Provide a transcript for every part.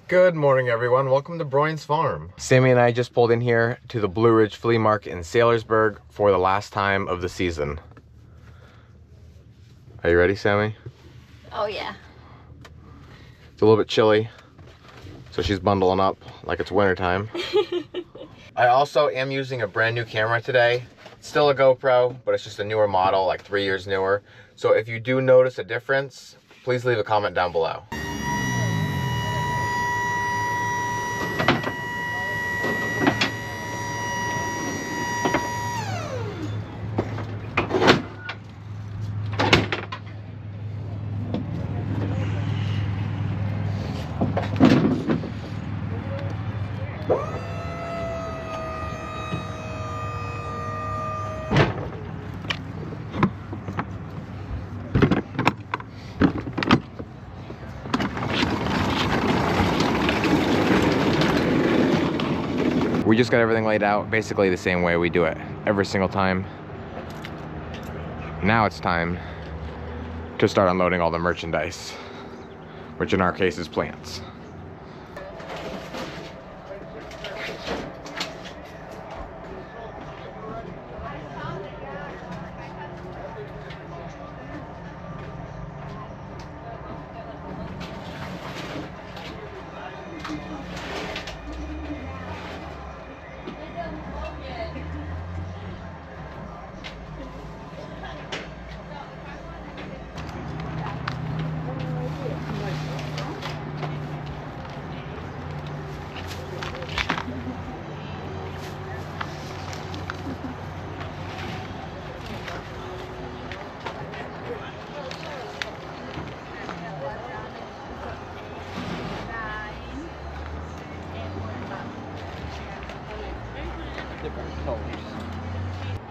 Good morning, everyone. Welcome to Broyans Farm. Sammy and I just pulled in here to the Blue Ridge Flea Market in Saylorsburg for the last time of the season. Are you ready, Sammy? Oh yeah. It's a little bit chilly, so she's bundling up like it's wintertime. I also am using a brand new camera today. It's still a GoPro, but it's just a newer model, like 3 years newer. So if you do notice a difference, please leave a comment down below. We just got everything laid out basically the same way we do it every single time. Now it's time to start unloading all the merchandise, which in our case is plants.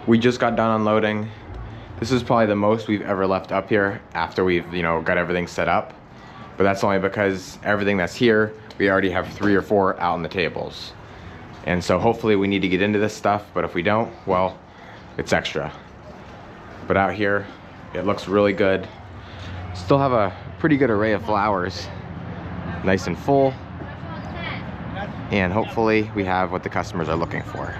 We just got done unloading. This is probably the most we've ever left up here after we've, got everything set up. But that's only because everything that's here, we already have 3 or 4 out on the tables. And so hopefully we need to get into this stuff, but if we don't, well, it's extra. But out here, it looks really good. Still have a pretty good array of flowers, nice and full. And hopefully we have what the customers are looking for.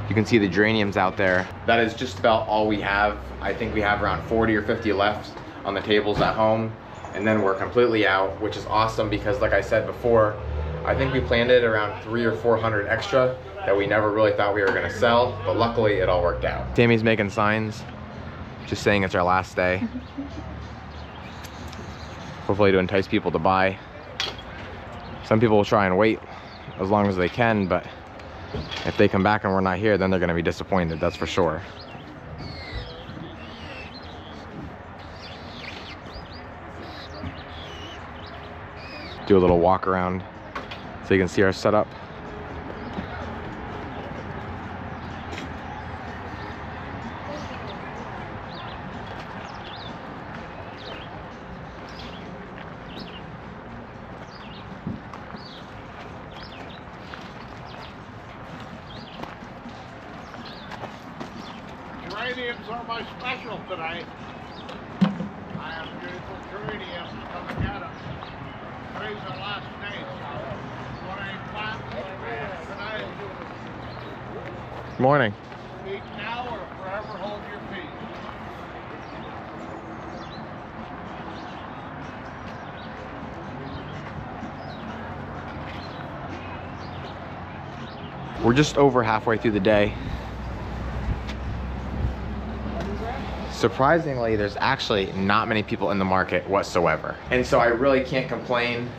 You can see the geraniums out there. That is just about all we have. I think we have around 40 or 50 left on the tables at home. And then we're completely out, which is awesome because like I said before, I think we planted around 300 or 400 extra that we never really thought we were gonna sell, but luckily it all worked out. Tammy's making signs, just saying it's our last day. Hopefully to entice people to buy. Some people will try and wait as long as they can, but if they come back and we're not here, then they're gonna be disappointed, that's for sure. Do a little walk around so you can see our setup. Geraniums are my special tonight. I have beautiful geraniums coming at them. Today's our last day, so when I plant tonight, Morning. speak now or forever hold your peace. We're just over halfway through the day. Surprisingly, there's actually not many people in the market whatsoever. And so I really can't complain.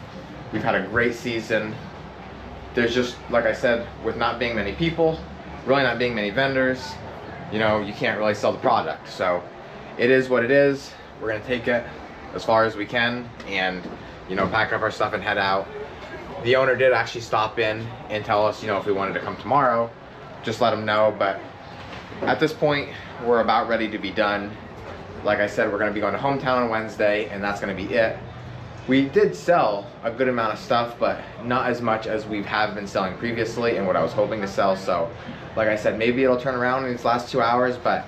We've had a great season. There's just, like I said, with not being many people, really not being many vendors, you can't really sell the product. So it is what it is. We're gonna take it as far as we can and, pack up our stuff and head out. The owner did actually stop in and tell us, if we wanted to come tomorrow, just let him know. But at this point, we're about ready to be done. Like I said, we're gonna be going to hometown on Wednesday and that's gonna be it. We did sell a good amount of stuff, but not as much as we have been selling previously and what I was hoping to sell. So like I said, maybe it'll turn around in these last 2 hours, but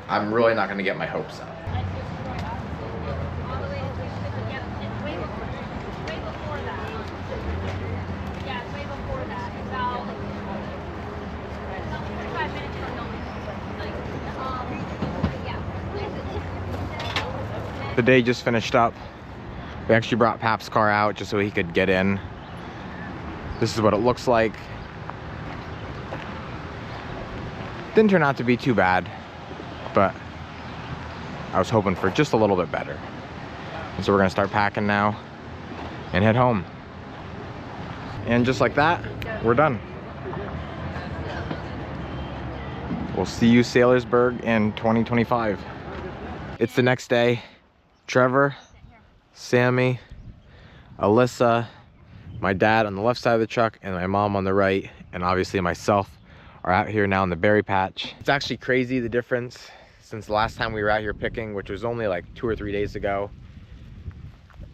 I'm really not gonna get my hopes up. The day just finished up. We actually brought Pap's car out just so he could get in. This is what it looks like. Didn't turn out to be too bad, but I was hoping for just a little bit better. And so we're gonna start packing now and head home. And just like that, we're done. We'll see you Saylorsburg in 2025. It's the next day. Trevor, Sammy, Alyssa, my dad on the left side of the truck, and my mom on the right, and obviously myself are out here now in the berry patch. It's actually crazy the difference since the last time we were out here picking, which was only like 2 or 3 days ago.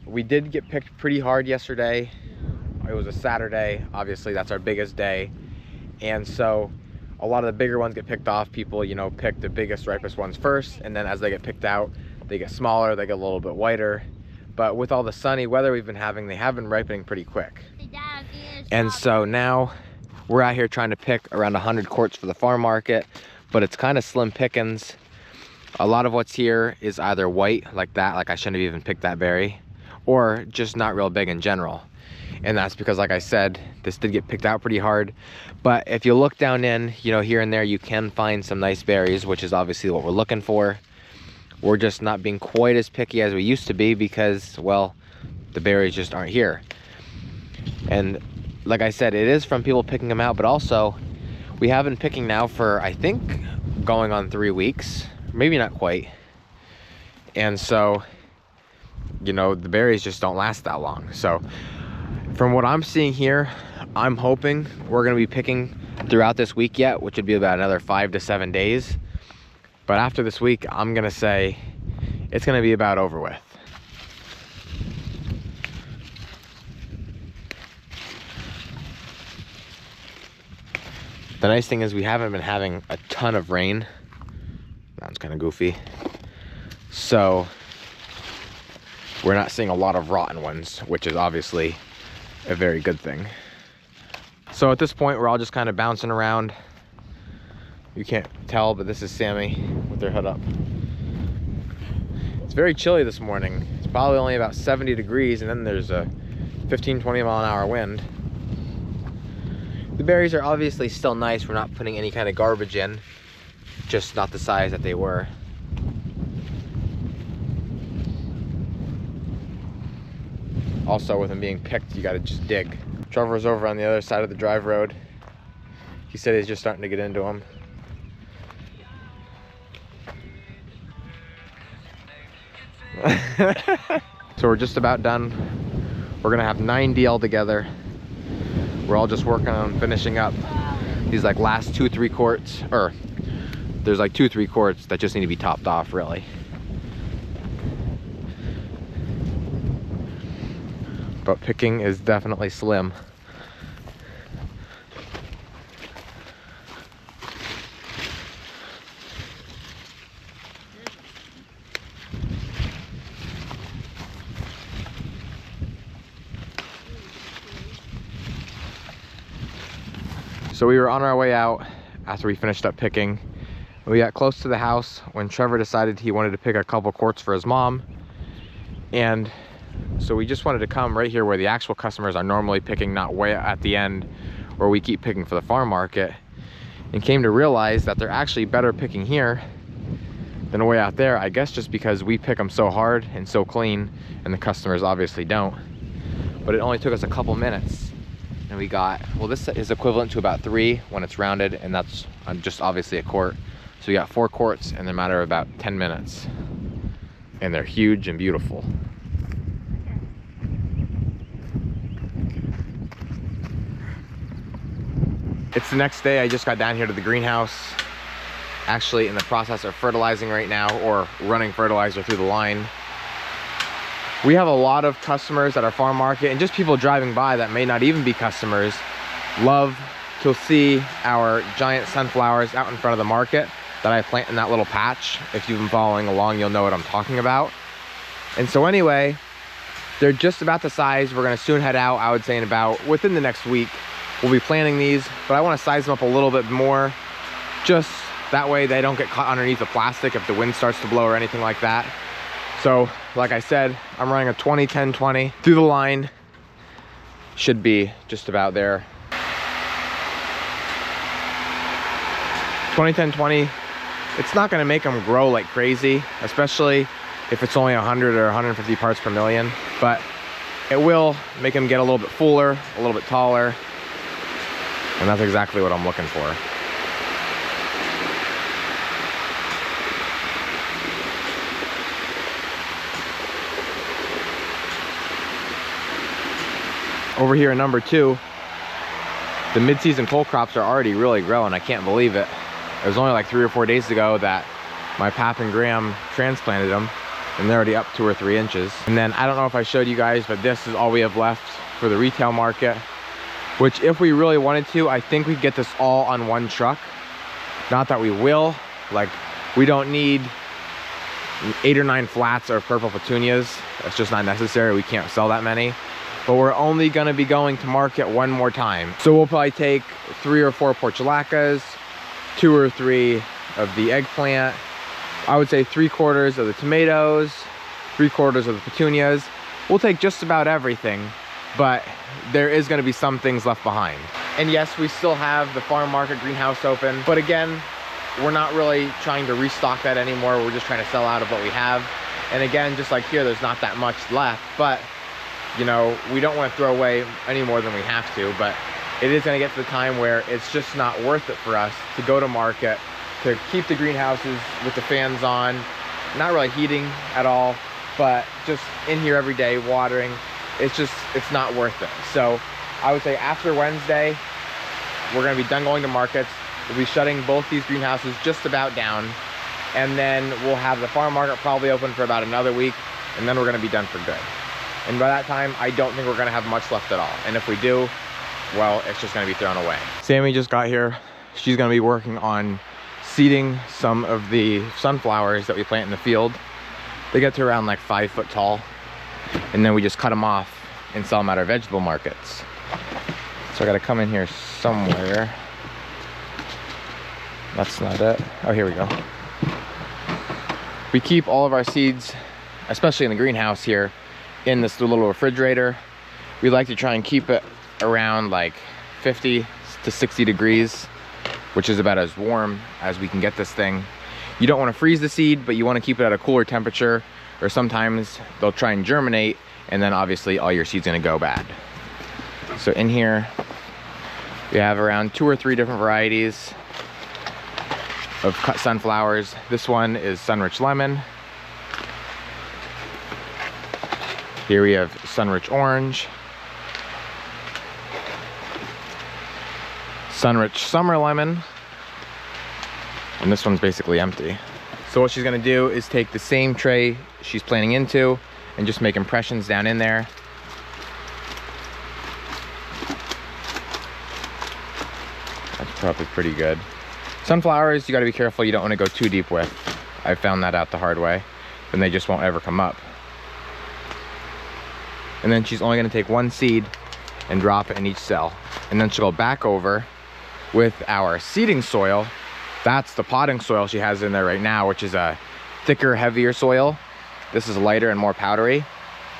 We did get picked pretty hard yesterday. It was a Saturday. Obviously that's our biggest day. And so a lot of the bigger ones get picked off. People, you know, pick the biggest, ripest ones first, and then as they get picked out, they get smaller, they get a little bit whiter. But with all the sunny weather we've been having, they have been ripening pretty quick. And so now we're out here trying to pick around 100 quarts for the farm market, but it's kind of slim pickings. A lot of what's here is either white like that, like I shouldn't have even picked that berry, or just not real big in general. And that's because, like I said, this did get picked out pretty hard. But if you look down in, you know, here and there, you can find some nice berries, which is obviously what we're looking for. We're just not being quite as picky as we used to be because, well, the berries just aren't here. And like I said, it is from people picking them out, but also we have been picking now for, I think, going on 3 weeks, maybe not quite. And so, you know, the berries just don't last that long. So from what I'm seeing here, I'm hoping we're gonna be picking throughout this week yet, which would be about another 5 to 7 days. But after this week, I'm gonna say it's gonna be about over with. The nice thing is we haven't been having a ton of rain. That's kind of goofy. So we're not seeing a lot of rotten ones, which is obviously a very good thing. So at this point, we're all just kind of bouncing around. You can't tell, but this is Sammy with their hood up. It's very chilly this morning. It's probably only about 70 degrees, and then there's a 15-20 mile an hour wind. The berries are obviously still nice. We're not putting any kind of garbage in, just not the size that they were. Also, with them being picked, you gotta just dig. Trevor's over on the other side of the drive road. He said he's just starting to get into them. So we're just about done. We're gonna have 90 altogether. We're all just working on finishing up these like last 2-3 quarts, or there's like 2-3 quarts that just need to be topped off really. But picking is definitely slim. So we were on our way out after we finished up picking. We got close to the house when Trevor decided he wanted to pick a couple quarts for his mom. And so we just wanted to come right here where the actual customers are normally picking, not way at the end where we keep picking for the farm market, and came to realize that they're actually better picking here than way out there. I guess just because we pick them so hard and so clean and the customers obviously don't. But it only took us a couple minutes. And we got, well, this is equivalent to about 3 when it's rounded, and that's just obviously a quart. So we got 4 quarts in a matter of about 10 minutes. And they're huge and beautiful. It's the next day. I just got down here to the greenhouse. Actually in the process of fertilizing right now, or running fertilizer through the line. We have a lot of customers at our farm market, and just people driving by that may not even be customers love to see our giant sunflowers out in front of the market that I plant in that little patch. If you've been following along, you'll know what I'm talking about. And so anyway, they're just about the size. We're gonna soon head out, I would say in about within the next week. We'll be planting these, but I wanna size them up a little bit more, just that way they don't get caught underneath the plastic if the wind starts to blow or anything like that. So like I said, I'm running a 20-10-20 through the line. Should be just about there. 20-10-20, it's not gonna make them grow like crazy, especially if it's only 100 or 150 parts per million, but it will make them get a little bit fuller, a little bit taller, and that's exactly what I'm looking for. Over here in number 2, the mid-season cole crops are already really growing. I can't believe it. It was only like 3 or 4 days ago that my Pap and Graham transplanted them, and they're already up 2 or 3 inches. And then I don't know if I showed you guys, but this is all we have left for the retail market, which if we really wanted to, I think we'd get this all on one truck. Not that we will, like we don't need 8 or 9 flats of purple petunias. That's just not necessary. We can't sell that many. But we're only gonna be going to market one more time. So we'll probably take 3 or 4 portulacas, 2 or 3 of the eggplant, I would say 3/4 of the tomatoes, 3/4 of the petunias. We'll take just about everything, but there is gonna be some things left behind. And yes, we still have the farm market greenhouse open, but again, we're not really trying to restock that anymore. We're just trying to sell out of what we have. And again, just like here, there's not that much left, but you know, we don't want to throw away any more than we have to, but it is going to get to the time where it's just not worth it for us to go to market, to keep the greenhouses with the fans on, not really heating at all, but just in here every day watering. It's not worth it. So I would say after Wednesday, we're going to be done going to markets. We'll be shutting both these greenhouses just about down, and then we'll have the farm market probably open for about another week, and then we're going to be done for good. And by that time, I don't think we're gonna have much left at all. And if we do, well, it's just gonna be thrown away. Sammy just got here. She's gonna be working on seeding some of the sunflowers that we plant in the field. They get to around like 5 foot tall. And then we just cut them off and sell them at our vegetable markets. So I gotta come in here somewhere. That's not it. Oh, here we go. We keep all of our seeds, especially in the greenhouse here, in this little refrigerator. We like to try and keep it around like 50 to 60 degrees, which is about as warm as we can get this thing. You don't want to freeze the seed, but you want to keep it at a cooler temperature, or sometimes they'll try and germinate, and then obviously all your seed's gonna go bad. So in here, we have around 2 or 3 different varieties of cut sunflowers. This one is Sunrich Lemon. Here we have Sunrich Orange, Sunrich Summer Lemon, and this one's basically empty. So what she's gonna do is take the same tray she's planting into and just make impressions down in there. That's probably pretty good. Sunflowers, you gotta be careful, you don't wanna go too deep with. I found that out the hard way, then they just won't ever come up. And then she's only gonna take 1 seed and drop it in each cell. And then she'll go back over with our seeding soil. That's the potting soil she has in there right now, which is a thicker, heavier soil. This is lighter and more powdery.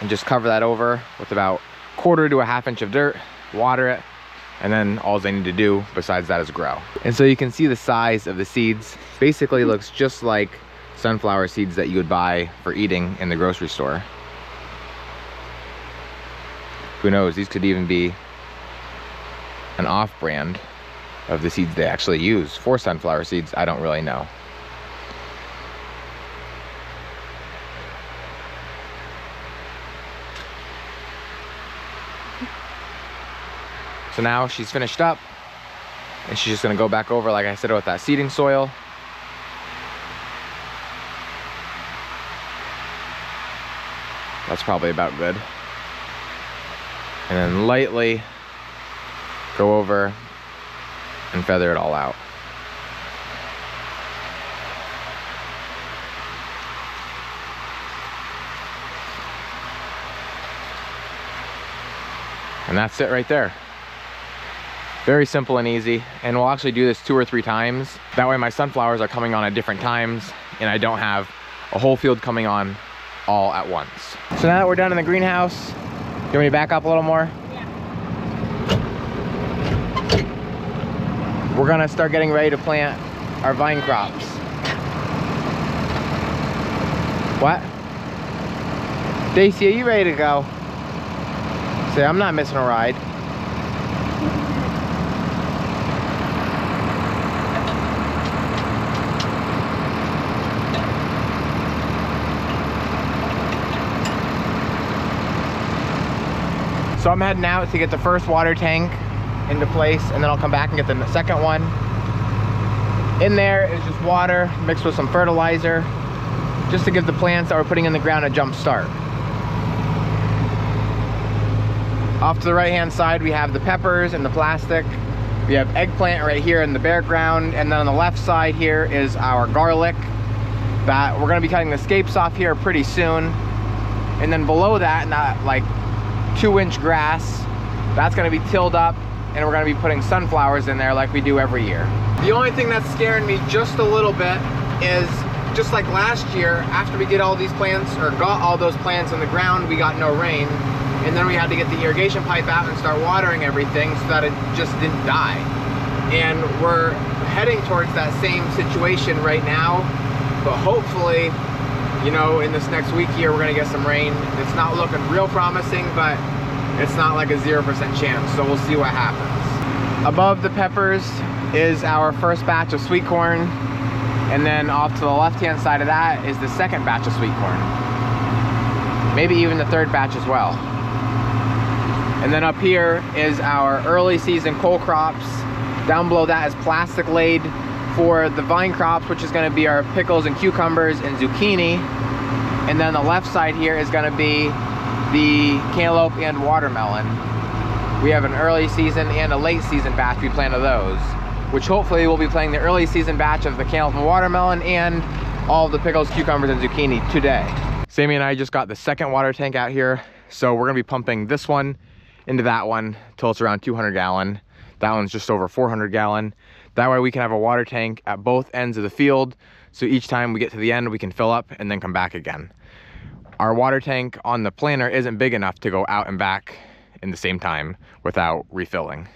And just cover that over with about 1/4 to a 1/2 inch of dirt, water it, and then all they need to do besides that is grow. And so you can see the size of the seeds. Basically looks just like sunflower seeds that you would buy for eating in the grocery store. Who knows, these could even be an off-brand of the seeds they actually use for sunflower seeds. I don't really know. So now she's finished up, and she's just gonna go back over, like I said, with that seeding soil. That's probably about good. And then lightly go over and feather it all out. And that's it right there. Very simple and easy. And we'll actually do this 2 or 3 times. That way my sunflowers are coming on at different times, and I don't have a whole field coming on all at once. So now that we're done in the greenhouse, you want me to back up a little more? Yeah. We're gonna start getting ready to plant our vine crops. What? Daisy, are you ready to go? Say, I'm not missing a ride. So I'm heading out to get the first water tank into place, and then I'll come back and get the second one. In there is just water mixed with some fertilizer, just to give the plants that we're putting in the ground a jump start. Off to the right hand side we have the peppers and the plastic. We have eggplant right here in the bare ground, and then on the left side here is our garlic that we're going to be cutting the scapes off here pretty soon. And then below that, not like 2-inch grass, that's going to be tilled up, and we're going to be putting sunflowers in there like we do every year. The only thing that's scaring me just a little bit is, just like last year, after we get all these plants, or got all those plants in the ground, we got no rain, and then we had to get the irrigation pipe out and start watering everything so that it just didn't die. And we're heading towards that same situation right now, but hopefully, you know, in this next week here, we're gonna get some rain. It's not looking real promising, but it's not like a 0% chance, so we'll see what happens. Above the peppers is our first batch of sweet corn, and then off to the left-hand side of that is the second batch of sweet corn. Maybe even the third batch as well. And then up here is our early season cole crops. Down below that is plastic laid for the vine crops, which is going to be our pickles and cucumbers and zucchini. And then the left side here is going to be the cantaloupe and watermelon. We have an early season and a late season batch we planted those, which hopefully we'll be planting the early season batch of the cantaloupe and watermelon and all of the pickles, cucumbers, and zucchini today. Sammy and I just got the second water tank out here, so we're going to be pumping this one into that one till it's around 200 gallon. That one's just over 400 gallon. That way we can have a water tank at both ends of the field, so each time we get to the end we can fill up and then come back again. Our water tank on the planter isn't big enough to go out and back in the same time without refilling.